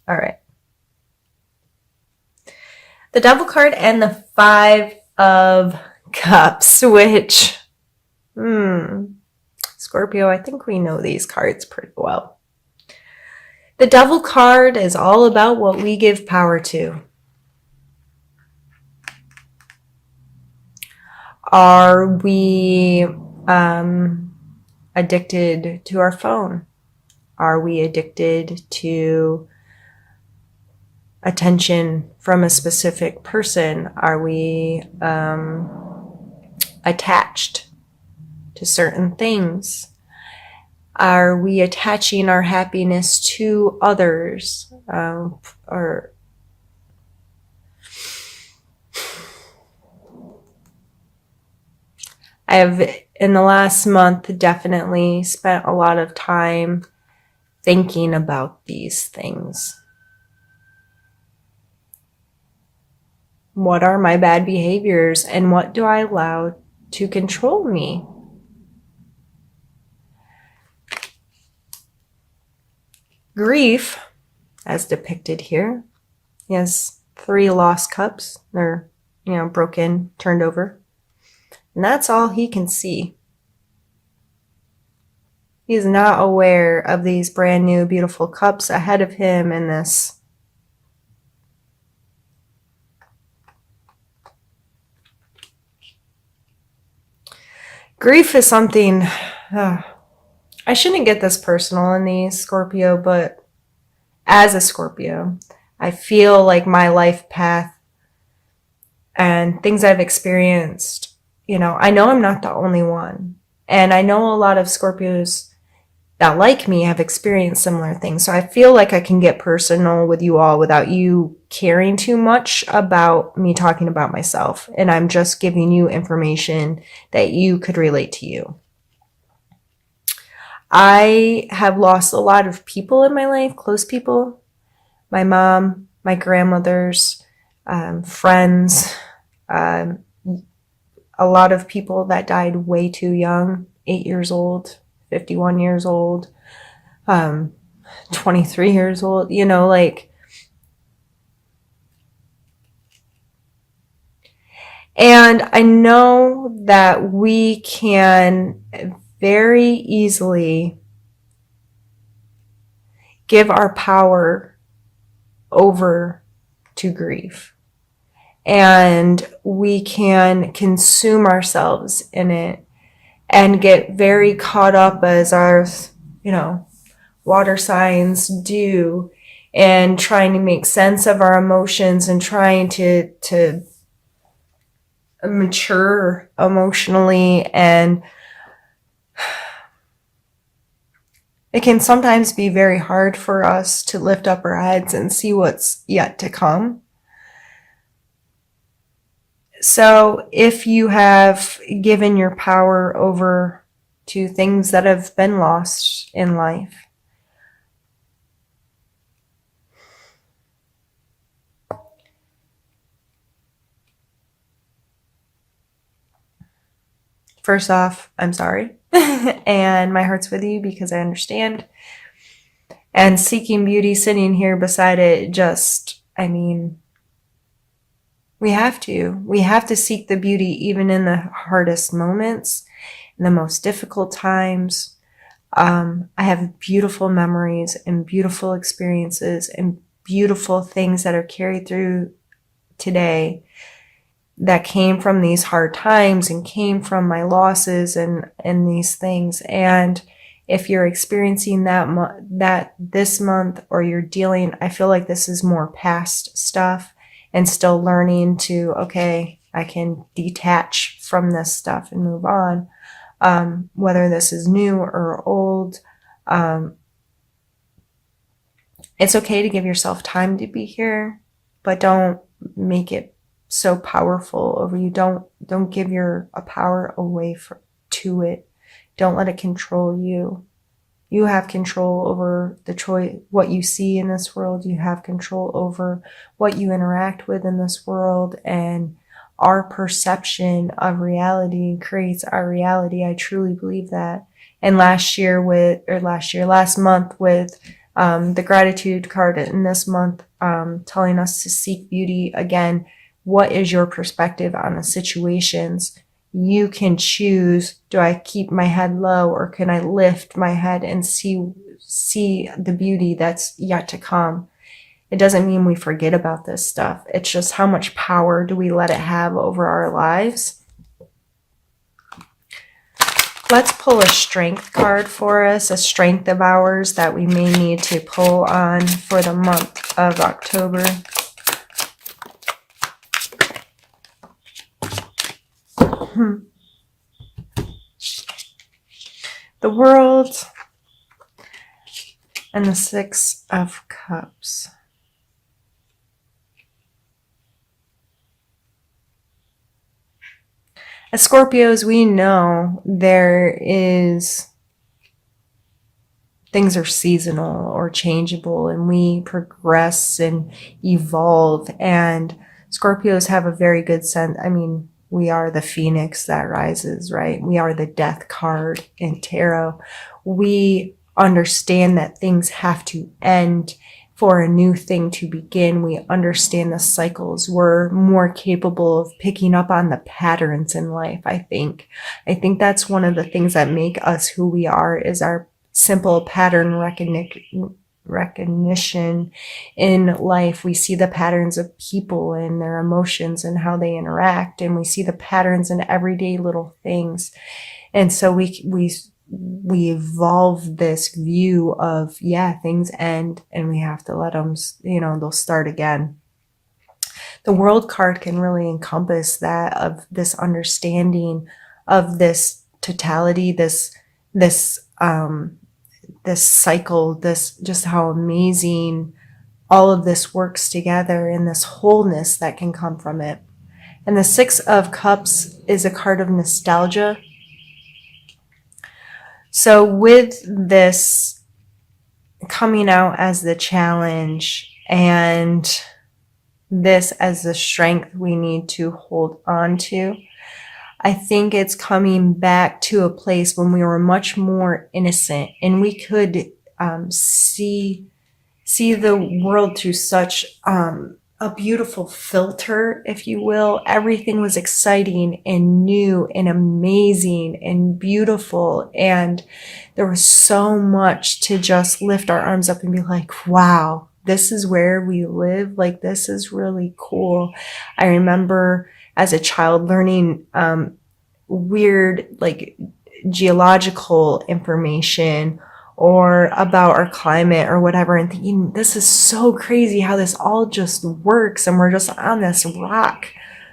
All right. The Devil card and the Five of Cups, which, Scorpio, I think we know these cards pretty well. The Devil card is all about what we give power to. Are we addicted to our phone? Are we addicted to attention from a specific person? Are we attached to certain things? Are we attaching our happiness to others? Or I have, in the last month, definitely spent a lot of time thinking about these things. What are my bad behaviors, and what do I allow to control me? Grief, as depicted here, he has 3 lost cups. They're, broken, turned over. And that's all he can see. He's not aware of these brand new, beautiful cups ahead of him in this grief is something, I shouldn't get this personal in these, Scorpio, but as a Scorpio, I feel like my life path and things I've experienced, I know I'm not the only one. And I know a lot of Scorpios that, like me, have experienced similar things. So I feel like I can get personal with you all without you caring too much about me talking about myself. And I'm just giving you information that you could relate to you. I have lost a lot of people in my life, close people. My mom, my grandmothers, friends, a lot of people that died way too young, 8 years old, 51 years old, 23 years old, and I know that we can very easily give our power over to grief. And we can consume ourselves in it and get very caught up, as our, water signs do, and trying to make sense of our emotions and trying to mature emotionally. And it can sometimes be very hard for us to lift up our heads and see what's yet to come. So if you have given your power over to things that have been lost in life, first off, I'm sorry. And my heart's with you because I understand. And seeking beauty, sitting here beside it, we have to seek the beauty even in the hardest moments, in the most difficult times. I have beautiful memories and beautiful experiences and beautiful things that are carried through today that came from these hard times and came from my losses and these things. And if you're experiencing that this month, or you're dealing, I feel like this is more past stuff and still learning to, okay, I can detach from this stuff and move on. Whether this is new or old, it's okay to give yourself time to be here, but don't make it so powerful over you. Don't give your power away to it. Don't let it control you. You have control over the choice, what you see in this world. You have control over what you interact with in this world, and our perception of reality creates our reality. I truly believe that. And last month with The gratitude card in this month, telling us to seek beauty. Again, what is your perspective on the situations? You can choose, do I keep my head low, or can I lift my head and see the beauty that's yet to come? It doesn't mean we forget about this stuff. It's just how much power do we let it have over our lives? Let's pull a strength card for us, a strength of ours that we may need to pull on for the month of October. The World and the Six of Cups. As Scorpios, we know things are seasonal or changeable, and we progress and evolve. And Scorpios have a very good sense. I mean, we are the phoenix that rises, right? We are the death card in tarot. We understand that things have to end for a new thing to begin. We understand the cycles. We're more capable of picking up on the patterns in life, I think. I think that's one of the things that make us who we are, is our simple pattern recognition in life. We see the patterns of people and their emotions and how they interact, and we see the patterns in everyday little things. And so we evolve this view of, yeah, things end and we have to let them, they'll start again. The World card can really encompass that, of this understanding of this totality, this cycle, this, just how amazing all of this works together, and this wholeness that can come from it. And the Six of Cups is a card of nostalgia. So with this coming out as the challenge, and this as the strength we need to hold on to, I think it's coming back to a place when we were much more innocent, and we could see the world through such a beautiful filter, if you will. Everything was exciting and new and amazing and beautiful, and there was so much to just lift our arms up and be like, wow, this is where we live. Like, this is really cool. I remember as a child learning weird, like, geological information or about our climate or whatever, and thinking, this is so crazy how this all just works, and we're just on this rock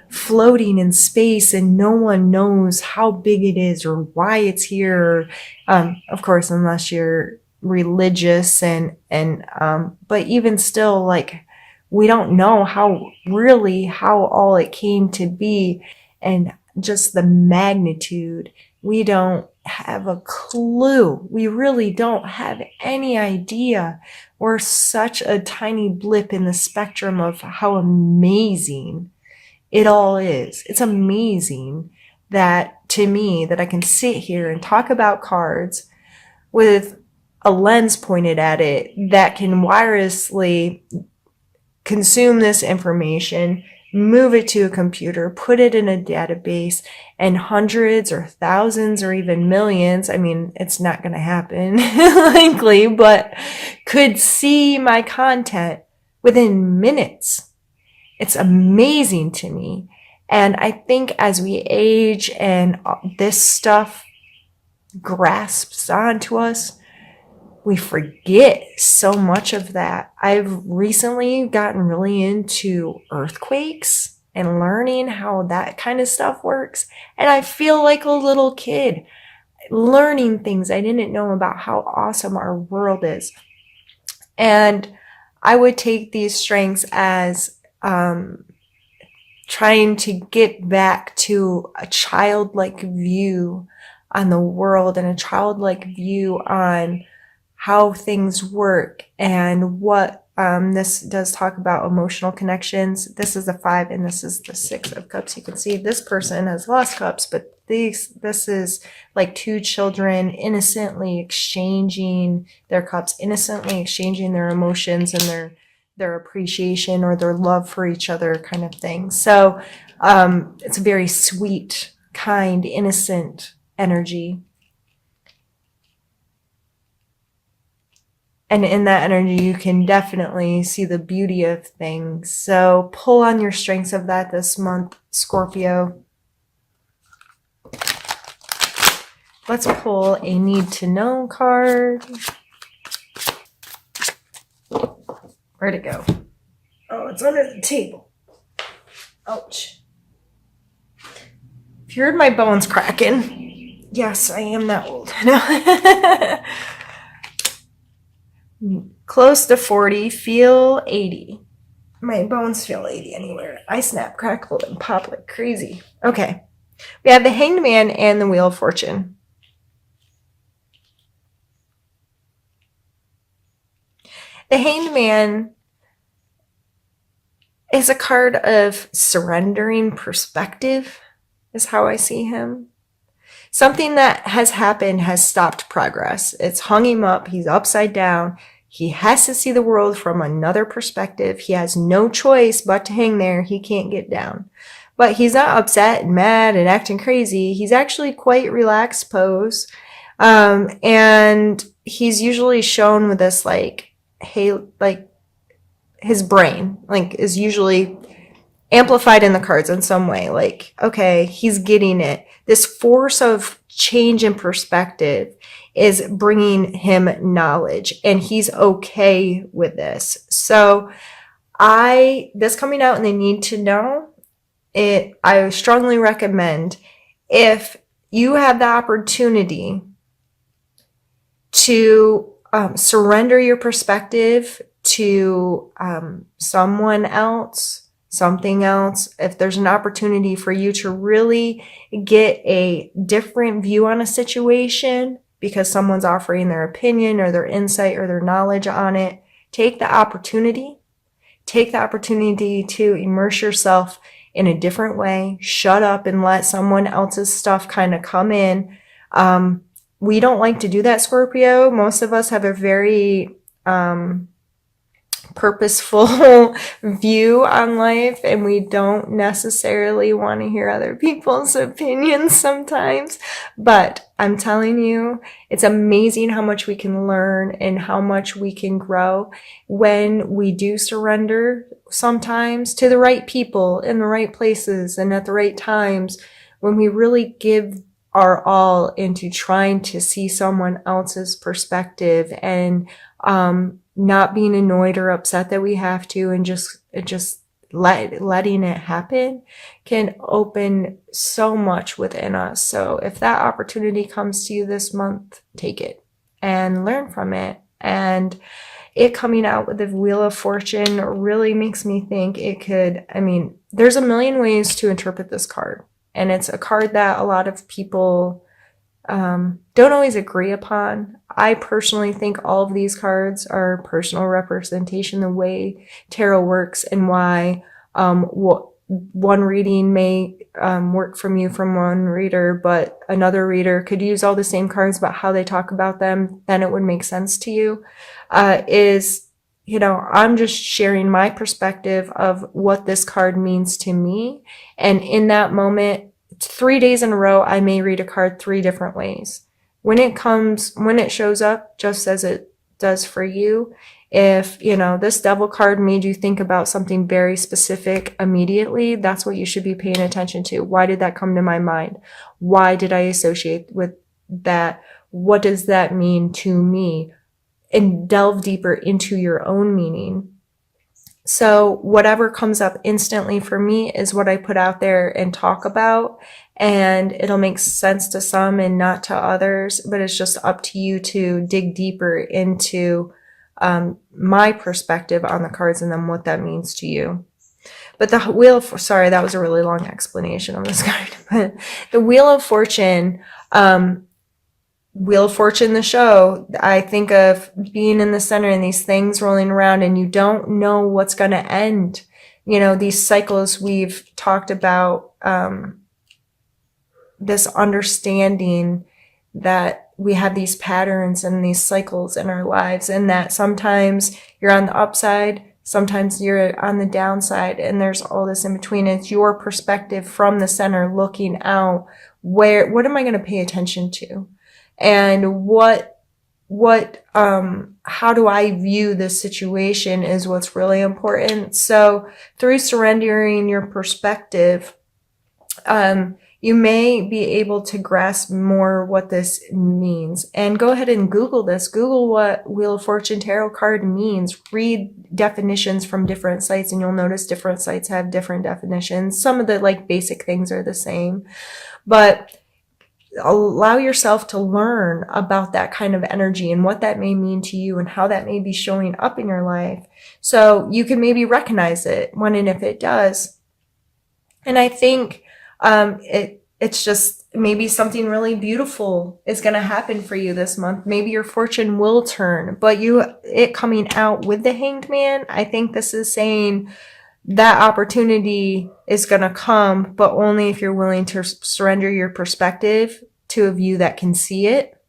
floating in space, and no one knows how big it is or why it's here. Of course, unless you're religious, but even still, like, we don't know how all it came to be, and just the magnitude. We don't have a clue. We really don't have any idea. We're such a tiny blip in the spectrum of how amazing it all is. It's amazing that, to me, that I can sit here and talk about cards with a lens pointed at it that can wirelessly consume this information, move it to a computer, put it in a database, and hundreds or thousands or even millions, I mean, it's not going to happen likely, but could see my content within minutes. It's amazing to me. And I think as we age and this stuff grasps onto us, we forget so much of that. I've recently gotten really into earthquakes and learning how that kind of stuff works. And I feel like a little kid learning things I didn't know about how awesome our world is. And I would take these strengths as trying to get back to a childlike view on the world and a childlike view on how things work and what This does talk about emotional connections. This is the 5 and this is the 6 of cups. You can see this person has lost cups, but this is like 2 children innocently exchanging their cups, innocently exchanging their emotions and their appreciation or their love for each other kind of thing. So it's a very sweet, kind, innocent energy. And in that energy, you can definitely see the beauty of things. So pull on your strengths of that this month, Scorpio. Let's pull a need to know card. Where'd it go? Oh, it's under the table. Ouch. If you heard my bones cracking, yes, I am that old. Close to 40, feel 80. My bones feel 80 anywhere. I snap, crackle, and pop like crazy. Okay. We have the Hanged Man and the Wheel of Fortune. The Hanged Man is a card of surrendering perspective, is how I see him. Something that has happened has stopped progress. It's hung him up. He's upside down. He has to see the world from another perspective. He has no choice but to hang there. He can't get down. But he's not upset and mad and acting crazy. He's actually quite relaxed pose. And he's usually shown with this like, hey, like his brain like is usually amplified in the cards in some way. Like, okay, he's getting it. This force of change in perspective is bringing him knowledge and he's okay with this. So this coming out and they need to know it. I strongly recommend if you have the opportunity to surrender your perspective to someone else, something else, if there's an opportunity for you to really get a different view on a situation because someone's offering their opinion or their insight or their knowledge on it, take the opportunity. Take the opportunity to immerse yourself in a different way. Shut up and let someone else's stuff kind of come in. We don't like to do that, Scorpio. Most of us have a very purposeful view on life and we don't necessarily want to hear other people's opinions sometimes, but I'm telling you, it's amazing how much we can learn and how much we can grow when we do surrender sometimes to the right people in the right places and at the right times, when we really give our all into trying to see someone else's perspective and not being annoyed or upset that we have to and just letting it happen can open so much within us. So if that opportunity comes to you this month, take it and learn from it. And it coming out with the Wheel of Fortune really makes me think it could, there's a million ways to interpret this card. And it's a card that a lot of people don't always agree upon. I personally think all of these cards are personal representation, the way tarot works and why one reading may work from you from one reader, but another reader could use all the same cards, but how they talk about them, then it would make sense to you. I'm just sharing my perspective of what this card means to me. And in that moment, 3 days in a row, I may read a card 3 different ways. When it shows up, just as it does for you, if, this Devil card made you think about something very specific immediately, that's what you should be paying attention to. Why did that come to my mind? Why did I associate with that? What does that mean to me? And delve deeper into your own meaning. So whatever comes up instantly for me is what I put out there and talk about, and it'll make sense to some and not to others, but it's just up to you to dig deeper into my perspective on the cards and then what that means to you. But sorry, that was a really long explanation of this card, but the Wheel of Fortune, Wheel of Fortune, the show, I think of being in the center and these things rolling around and you don't know what's going to end. You know, these cycles we've talked about, this understanding that we have these patterns and these cycles in our lives, and that sometimes you're on the upside, sometimes you're on the downside, and there's all this in between. It's your perspective from the center looking out. What am I going to pay attention to? And how do I view this situation is what's really important. So through surrendering your perspective, you may be able to grasp more what this means. And go ahead and Google this. Google what Wheel of Fortune Tarot card means. Read definitions from different sites, and you'll notice different sites have different definitions. Some of the like basic things are the same, but allow yourself to learn about that kind of energy and what that may mean to you and how that may be showing up in your life. So you can maybe recognize it when and if it does. And I think it's just maybe something really beautiful is going to happen for you this month. Maybe your fortune will turn, but it coming out with the Hanged Man, I think this is saying that opportunity is going to come, but only if you're willing to surrender your perspective to a view that can see it.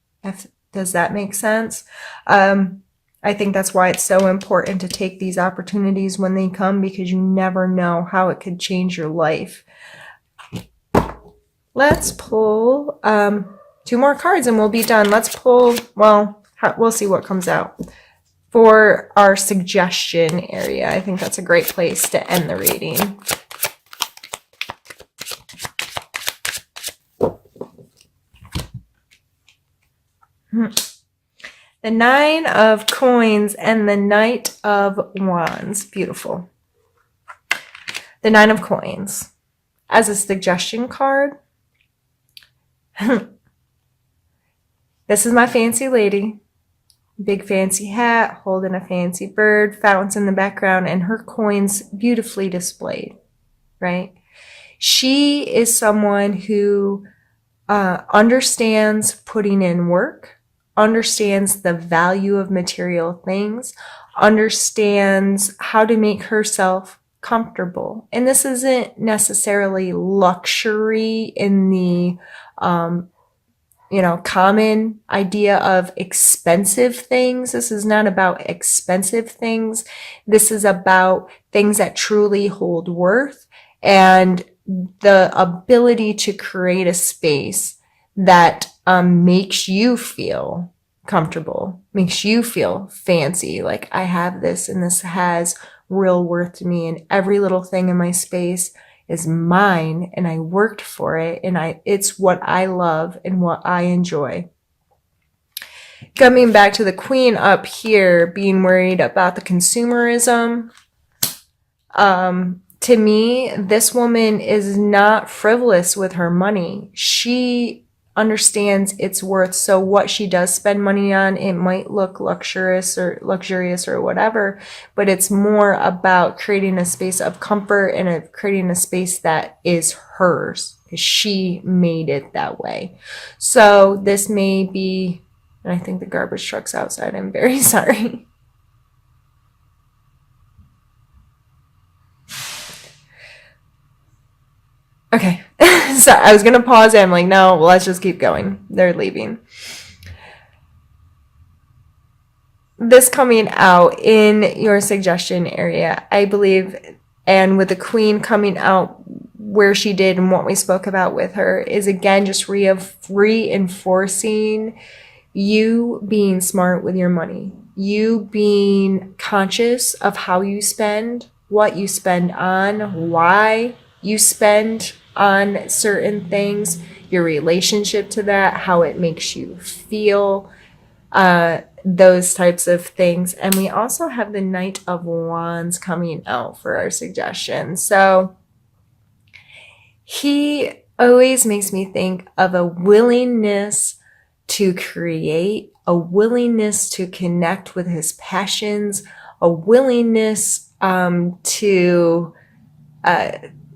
Does that make sense? I think that's why it's so important to take these opportunities when they come, because you never know how it could change your life. Let's pull 2 more cards and we'll be done. Let's pull, well, we'll see what comes out. For our suggestion area, I think that's a great place to end the reading. The 9 of Coins and the Knight of Wands. Beautiful. The 9 of Coins. As a suggestion card, this is my fancy lady. Big fancy hat, holding a fancy bird, fountains in the background, and her coins beautifully displayed, right? She is someone who understands putting in work, understands the value of material things, understands how to make herself comfortable. And this isn't necessarily luxury in the common idea of expensive things. This is not about expensive things. This is about things that truly hold worth and the ability to create a space that makes you feel comfortable, makes you feel fancy. Like, I have this and this has real worth to me, and every little thing in my space is mine, and I worked for it, and it's what I love and what I enjoy. Coming back to the Queen up here, being worried about the consumerism. To me, this woman is not frivolous with her money. She understands its worth. So what she does spend money on, it might look luxurious or whatever, but it's more about creating a space of comfort and creating a space that is hers, because she made it that way. So this may be, and I think the garbage truck's outside. I'm very sorry. Okay. So I was going to pause it. I'm like, no, let's just keep going. They're leaving. This coming out in your suggestion area, I believe, and with the Queen coming out where she did and what we spoke about with her, is again just reinforcing you being smart with your money. You being conscious of how you spend, what you spend on, why you spend on certain things, your relationship to that, how it makes you feel, those types of things. And we also have the Knight of Wands coming out for our suggestion. So he always makes me think of a willingness to create, a willingness to connect with his passions, a willingness to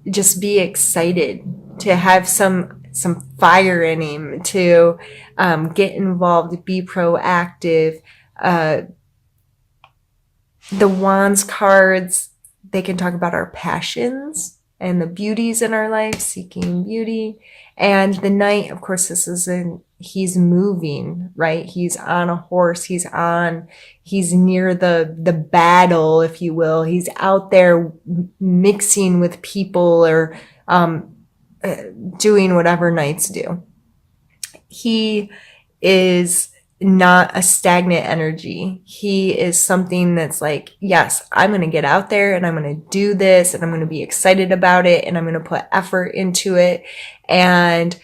just be excited, to have some some fire in him to get involved, be proactive. The Wands cards, they can talk about our passions and the beauties in our life, seeking beauty. And the Knight, of course, he's moving, right? He's on a horse. He's near the battle, if you will. He's out there mixing with people or doing whatever knights do. He is not a stagnant energy. He is something that's like, yes, I'm going to get out there and I'm going to do this and I'm going to be excited about it and I'm going to put effort into it. And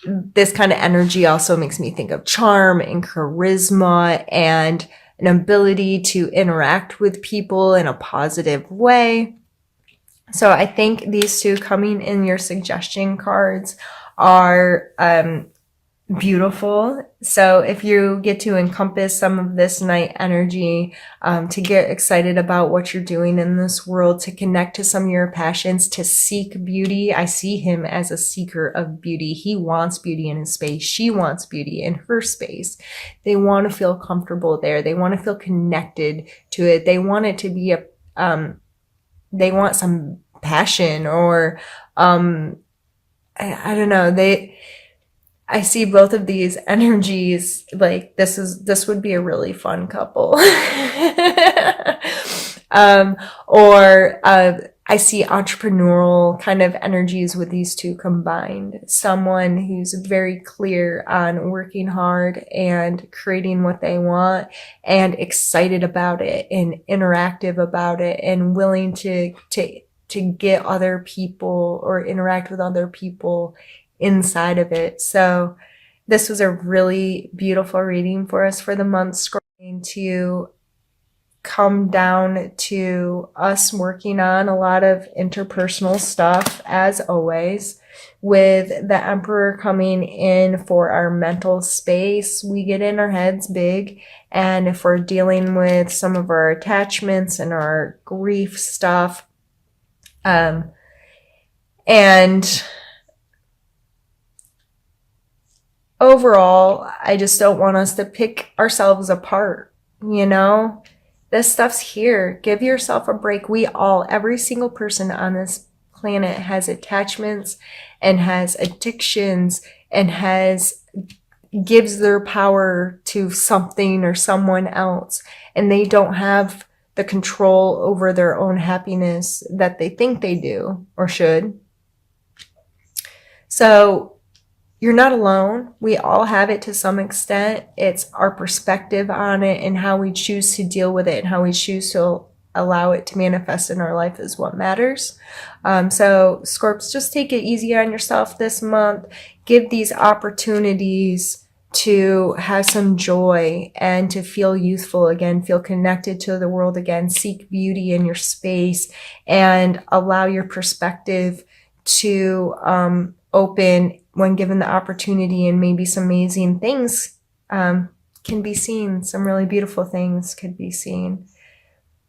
this kind of energy also makes me think of charm and charisma and an ability to interact with people in a positive way. So I think these two coming in your suggestion cards are beautiful. So if you get to encompass some of this Knight energy, to get excited about what you're doing in this world, to connect to some of your passions, to seek beauty. I see him as a seeker of beauty. He wants beauty in his space. She wants beauty in her space. They want to feel comfortable there. They want to feel connected to it. They want it to be they want some passion or, I don't know. I see both of these energies like this would be a really fun couple. I see entrepreneurial kind of energies with these two combined. Someone who's very clear on working hard and creating what they want and excited about it and interactive about it and willing to get other people or interact with other people inside of it. So this was a really beautiful reading for us for the month, Scorpio, to come down to us working on a lot of interpersonal stuff, as always. With the Emperor coming in for our mental space, we get in our heads big. And if we're dealing with some of our attachments and our grief stuff, and overall, I just don't want us to pick ourselves apart, you know? This stuff's here. Give yourself a break. Every single person on this planet has attachments and has addictions and gives their power to something or someone else. And they don't have the control over their own happiness that they think they do or should. So you're not alone. We all have it to some extent. It's our perspective on it and how we choose to deal with it and how we choose to allow it to manifest in our life is what matters. So Scorps, just take it easy on yourself this month. Give these opportunities to have some joy and to feel youthful again, feel connected to the world again, seek beauty in your space and allow your perspective to open when given the opportunity, and maybe some amazing things can be seen. Some really beautiful things could be seen.